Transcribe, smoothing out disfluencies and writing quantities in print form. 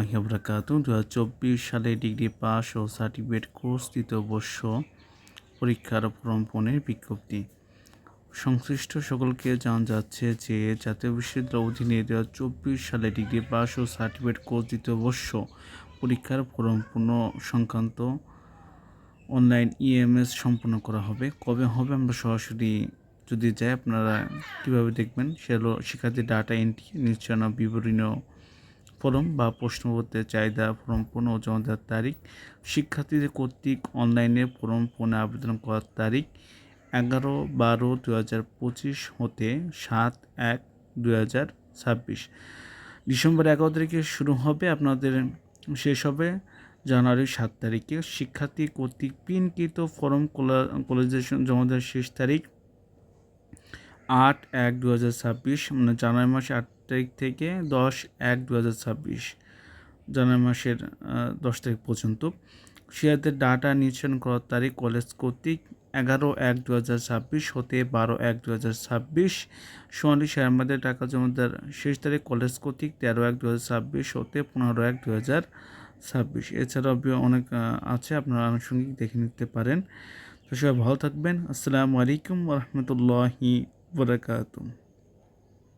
রহমতুল্লাহি ওয়া বারাকাতুহু। 2024 সালে ডিগ্রি পাস ও সার্টিফিকেট কোর্স তৃতীয় বর্ষ পরীক্ষার প্রণয়নের বিজ্ঞপ্তি। সংশ্লিষ্ট সকলকে জানানো যাচ্ছে যে জাতীয় বিশ্ববিদ্যালয়ের অধীনে 2024 সালে ডিগ্রি পাস ও সার্টিফিকেট কোর্স তৃতীয় বর্ষ পরীক্ষার পূর্ণ সংক্রান্ত অনলাইন ইএমএস সম্পন্ন করা হবে। কবে হবে আমরা সরাসরি যদি যাই আপনারা কীভাবে দেখবেন, সে হলো শিক্ষার্থী ডাটা এন্ট্রি, নিশ্চয়তা বিবরণী ফর্ম বা প্রশ্নপত্রের চাহিদা ফর্ম পূর্ণ ও জমা দেওয়ার তারিখ, শিক্ষার্থীদের কর্তৃক অনলাইনে ফর্ম পূর্ণে আবেদন করার তারিখ 11/12/2025 হতে 7/1/2026। ডিসেম্বর 11 তারিখে শুরু হবে, আপনাদের শেষ হবে জানুয়ারি 7 তারিখে। শিক্ষার্থী কর্তৃক প্রিন্টকৃত ফর্ম কলেজেশন জমা দেওয়ার শেষ তারিখ 8/1/2026, মানে জানুয়ারি মাসের 8 তারিখ থেকে 10/1/2026, জানুয়ারি মাসের 10 তারিখ পর্যন্ত। শিক্ষার্থীদের ডাটা নিশ্চয়ন করার তারিখ কলেজ কর্তৃক 11/1/2026 হতে 12/1/2026। সোনালী শেয়ার বাজারে টাকা জমা দেওয়ার শেষ তারিখ কলেজ কর্তৃক 13/1/2026 হতে 15/1/2026। এছাড়াও অনেক আছে, আপনারা আনুষঙ্গিক দেখে নিতে পারেন। তো সবাই ভালো থাকবেন। আসসালামু আলাইকুম ওয়া রাহমাতুল্লাহি ওয়া বারাকাতুহু।